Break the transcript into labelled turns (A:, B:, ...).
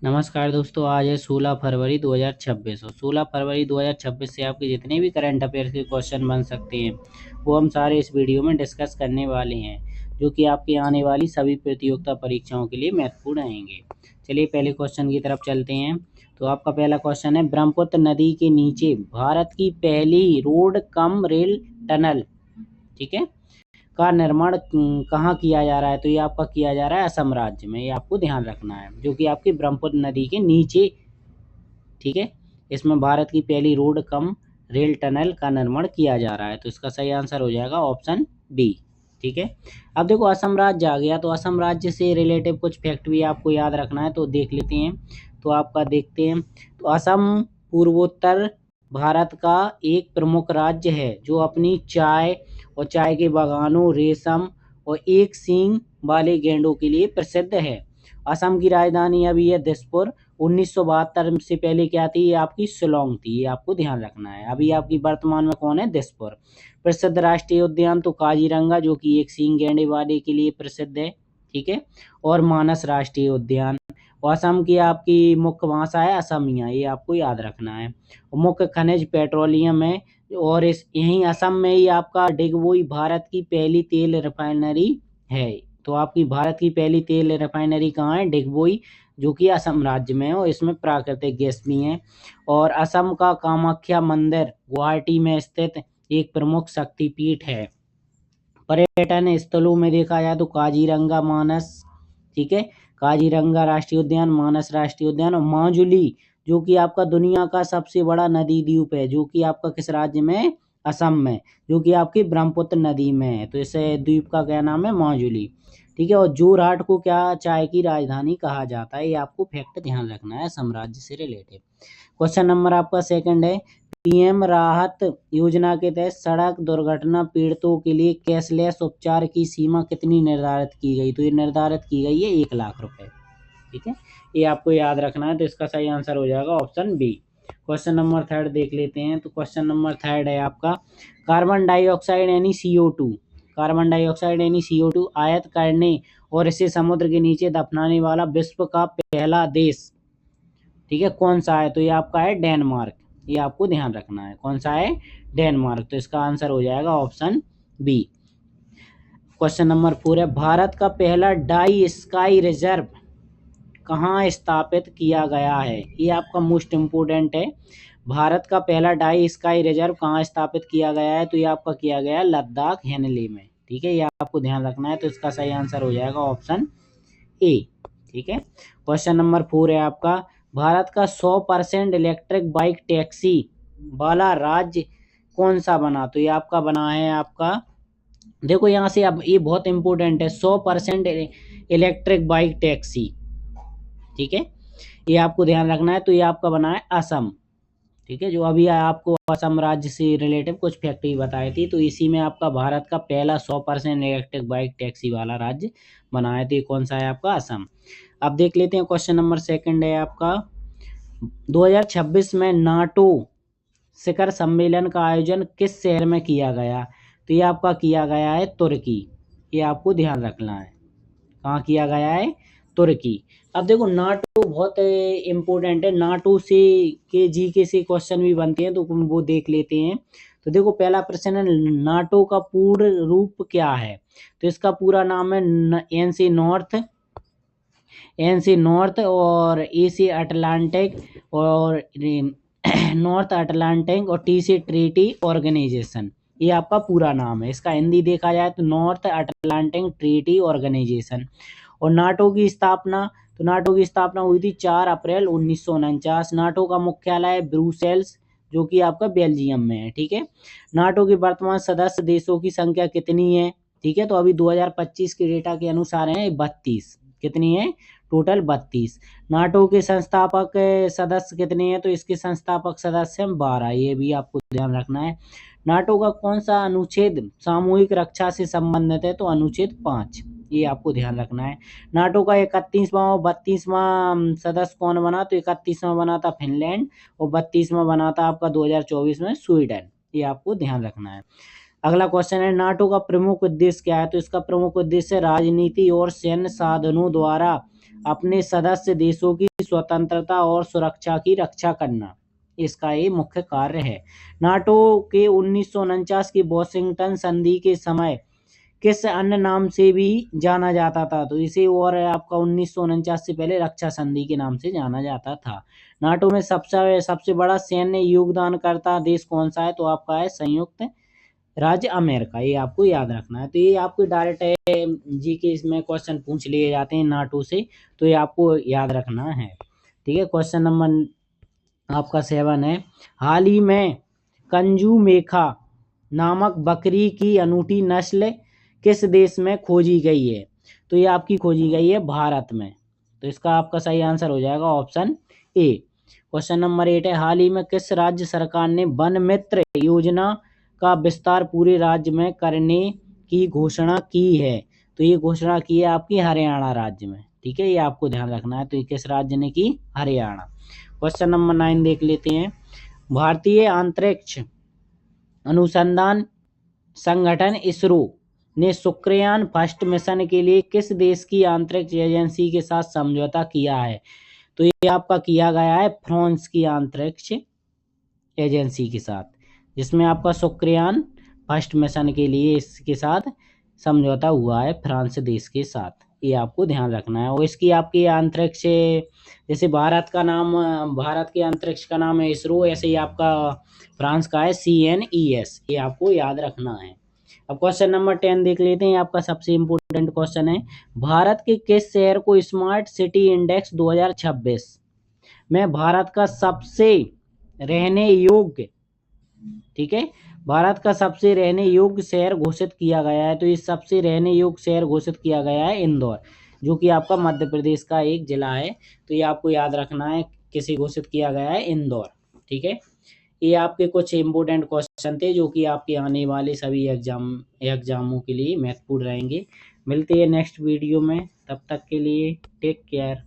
A: नमस्कार दोस्तों, आज है 16 फरवरी 2026 और 16 फरवरी 2026 से आपके जितने भी करंट अफेयर्स के क्वेश्चन बन सकते हैं वो हम सारे इस वीडियो में डिस्कस करने वाले हैं, जो कि आपकी आने वाली सभी प्रतियोगिता परीक्षाओं के लिए महत्वपूर्ण रहेंगे। चलिए पहले क्वेश्चन की तरफ चलते हैं। तो आपका पहला क्वेश्चन है, ब्रह्मपुत्र नदी के नीचे भारत की पहली रोड कम रेल टनल, ठीक है, का निर्माण कहाँ किया जा रहा है? तो ये आपका किया जा रहा है असम राज्य में। ये आपको ध्यान रखना है, जो कि आपकी ब्रह्मपुत्र नदी के नीचे, ठीक है। इसमें भारत की पहली रोड कम रेल टनल का निर्माण किया जा रहा है। तो इसका सही आंसर हो जाएगा ऑप्शन डी, ठीक है। अब देखो असम राज्य आ गया, तो असम राज्य से रिलेटिव कुछ फैक्ट भी आपको याद रखना है, तो देख लेते हैं। तो आपका देखते हैं, तो असम पूर्वोत्तर भारत का एक प्रमुख राज्य है जो अपनी चाय और चाय के बागानों, रेशम और एक सींग वाले गेंडों के लिए प्रसिद्ध है। असम की राजधानी अभी है दिसपुर। 1972 से पहले क्या थी? ये आपकी शिलोंग थी। ये आपको ध्यान रखना है। अभी आपकी वर्तमान में कौन है? दिसपुर। प्रसिद्ध राष्ट्रीय उद्यान तो काजीरंगा, जो कि एक सींग गैंडे वाले के लिए प्रसिद्ध है, ठीक है। और मानस राष्ट्रीय उद्यान। और असम की आपकी मुख्य भाषा है असमिया, ये आपको याद रखना है। मुख्य खनिज पेट्रोलियम है, और इस यहीं असम में ही आपका डिगबोई भारत की पहली तेल रिफाइनरी है। तो आपकी भारत की पहली तेल रिफाइनरी कहाँ है? डिगबोई, जो कि असम राज्य में है, और इसमें प्राकृतिक गैस भी है। और असम का कामाख्या मंदिर गुवाहाटी में स्थित एक प्रमुख शक्तिपीठ है। पर्यटन स्थलों में देखा जाए तो काजीरंगा मानस, ठीक है, काजीरंगा राष्ट्रीय उद्यान, मानस राष्ट्रीय उद्यान, और माजुली, जो कि आपका दुनिया का सबसे बड़ा नदी द्वीप है, जो कि आपका किस राज्य में है? असम में, जो कि आपकी ब्रह्मपुत्र नदी में है। तो इस द्वीप का क्या नाम है? माजुली, ठीक है। और जोरहाट को क्या चाय की राजधानी कहा जाता है? ये आपको फैक्ट ध्यान रखना है असम राज्य से रिलेटेड। क्वेश्चन नंबर आपका सेकंड है, पीएम राहत योजना के तहत सड़क दुर्घटना पीड़ितों के लिए कैशलेस उपचार की सीमा कितनी निर्धारित की गई? तो ये निर्धारित की गई है 1 लाख रुपए, ठीक है। ये आपको याद रखना है। तो इसका सही आंसर हो जाएगा option B. Question number third देख लेते हैं। तो क्वेश्चन नंबर थर्ड है आपका, कार्बन डाइऑक्साइड यानी CO2, कार्बन डाइऑक्साइड यानी CO2 आयात करने और इसे समुद्र के नीचे दफनाने वाला विश्व का पहला देश, ठीक है, कौन सा है? तो ये आपका है डेनमार्क। ये आपको ध्यान रखना है, कौन सा है? डेनमार्क। तो इसका आंसर हो जाएगा ऑप्शन बी। क्वेश्चन नंबर 4 है, भारत का पहला डाई स्काई रिजर्व कहाँ स्थापित किया गया है? ये आपका मोस्ट इम्पोर्टेंट है। भारत का पहला डाई स्काई रिजर्व कहाँ स्थापित किया गया है? तो ये आपका किया गया है लद्दाख हेनले में, ठीक है। ये आपको ध्यान रखना है। तो इसका सही आंसर हो जाएगा ऑप्शन ए, ठीक है। क्वेश्चन नंबर 4 है आपका, भारत का 100% इलेक्ट्रिक बाइक टैक्सी वाला राज्य कौन सा बना? तो ये आपका बना है आपका, देखो यहाँ से, अब ये बहुत इंपॉर्टेंट है, 100% इलेक्ट्रिक बाइक टैक्सी, ठीक है। ये आपको ध्यान रखना है। तो ये आपका बना है असम, ठीक है। जो अभी आपको असम राज्य से रिलेटिव कुछ फैक्ट बताई थी, तो इसी में आपका भारत का पहला 100% इलेक्ट्रिक बाइक टैक्सी वाला राज्य बनाया। तो ये कौन सा है आपका? असम। अब देख लेते हैं क्वेश्चन नंबर सेकंड है आपका, 2026 में नाटो शिखर सम्मेलन का आयोजन किस शहर में किया गया? तो ये आपका किया गया है तुर्की। ये आपको ध्यान रखना है, कहाँ किया गया है? तुर्की। अब देखो नाटो बहुत इम्पोर्टेंट है, नाटो से के जीके से क्वेश्चन भी बनते हैं, तो वो देख लेते हैं। तो देखो पहला प्रश्न है, नाटो का पूर्ण रूप क्या है? तो इसका पूरा नाम है एन से नॉर्थ और ए से अटलांटिक और नॉर्थ अटलांटिक और टी से ट्रीटी ऑर्गेनाइजेशन। ये आपका पूरा नाम है। इसका हिंदी देखा जाए तो नॉर्थ अटलांटिक ट्रीटी ऑर्गेनाइजेशन। और नाटो की स्थापना, तो नाटो की स्थापना हुई थी 4 अप्रैल 1949। नाटो का मुख्यालय ब्रुसेल्स, जो कि आपका बेल्जियम में है, ठीक है। नाटो के वर्तमान सदस्य देशों की संख्या कितनी है? ठीक है, तो अभी 2025 के डेटा के अनुसार है 32। कितनी है? टोटल 32। नाटो के संस्थापक सदस्य कितने हैं? तो इसके संस्थापक सदस्य हैं 12। ये भी आपको ध्यान रखना है। नाटो का कौन सा अनुच्छेद सामूहिक रक्षा से संबंधित है? तो अनुच्छेद 5। ये आपको ध्यान रखना है। नाटो का 31वां और 32वां सदस्य कौन बना? तो 31वां बना था फिनलैंड और 32वां बना था आपका 2024 में स्वीडन। ये आपको ध्यान रखना है। अगला क्वेश्चन है, नाटो का प्रमुख उद्देश्य क्या है? तो इसका प्रमुख उद्देश्य राजनीति और सैन्य साधनों द्वारा अपने सदस्य देशों की स्वतंत्रता और सुरक्षा की रक्षा करना इसका ये मुख्य कार्य है। नाटो के 1949 की वॉशिंगटन संधि के समय किस अन्य नाम से भी जाना जाता था? तो इसे और आपका 1949 से पहले रक्षा संधि के नाम से जाना जाता था। नाटो में सबसे सबसे बड़ा सैन्य योगदानकर्ता देश कौन सा है? तो आपका है संयुक्त राज्य अमेरिका। ये आपको याद रखना है। तो ये आपको डायरेक्ट जी के इसमें क्वेश्चन पूछ लिए जाते हैं नाटो से, तो ये आपको याद रखना है। ठीक है, क्वेश्चन नंबर आपका 7 है। हाल ही में कंजू मेखा नामक बकरी की अनूठी नस्ल किस देश में खोजी गई है? तो ये आपकी खोजी गई है भारत में। तो इसका आपका सही आंसर हो जाएगा ऑप्शन ए। क्वेश्चन नंबर 8 है। हाल ही में किस राज्य सरकार ने वन मित्र योजना का विस्तार पूरे राज्य में करने की घोषणा की है? तो ये घोषणा की है आपकी हरियाणा राज्य में। ठीक है, ये आपको ध्यान रखना है। तो ये किस राज्य ने की? हरियाणा। क्वेश्चन नंबर 9 देख लेते हैं। भारतीय अंतरिक्ष अनुसंधान संगठन इसरो ने शुक्रयान फर्स्ट मिशन के लिए किस देश की अंतरिक्ष एजेंसी के साथ समझौता किया है? तो ये आपका किया गया है फ्रांस की अंतरिक्ष एजेंसी के साथ, जिसमें आपका शुक्रयान फर्स्ट मिशन के लिए इसके साथ समझौता हुआ है फ्रांस देश के साथ। ये आपको ध्यान रखना है। और इसकी आपकी अंतरिक्ष जैसे भारत के अंतरिक्ष का नाम है इसरो, ऐसे ही आपका फ्रांस का है CNES। ये आपको याद रखना है। अब क्वेश्चन नंबर 10 देख लेते हैं। आपका सबसे इम्पोर्टेंट क्वेश्चन है। भारत के किस शहर को स्मार्ट सिटी इंडेक्स 2026 में भारत का सबसे रहने योग्य, ठीक है, भारत का सबसे रहने योग्य शहर घोषित किया गया है? तो इस सबसे रहने योग्य शहर घोषित किया गया है इंदौर, जो कि आपका मध्य प्रदेश का एक जिला है। तो ये आपको याद रखना है, किसे घोषित किया गया है? इंदौर। ठीक है, ये आपके कुछ इम्पोर्टेंट क्वेश्चन थे जो कि आपके आने वाले सभी एग्जामों के लिए महत्वपूर्ण रहेंगे। मिलते हैं नेक्स्ट वीडियो में, तब तक के लिए टेक केयर।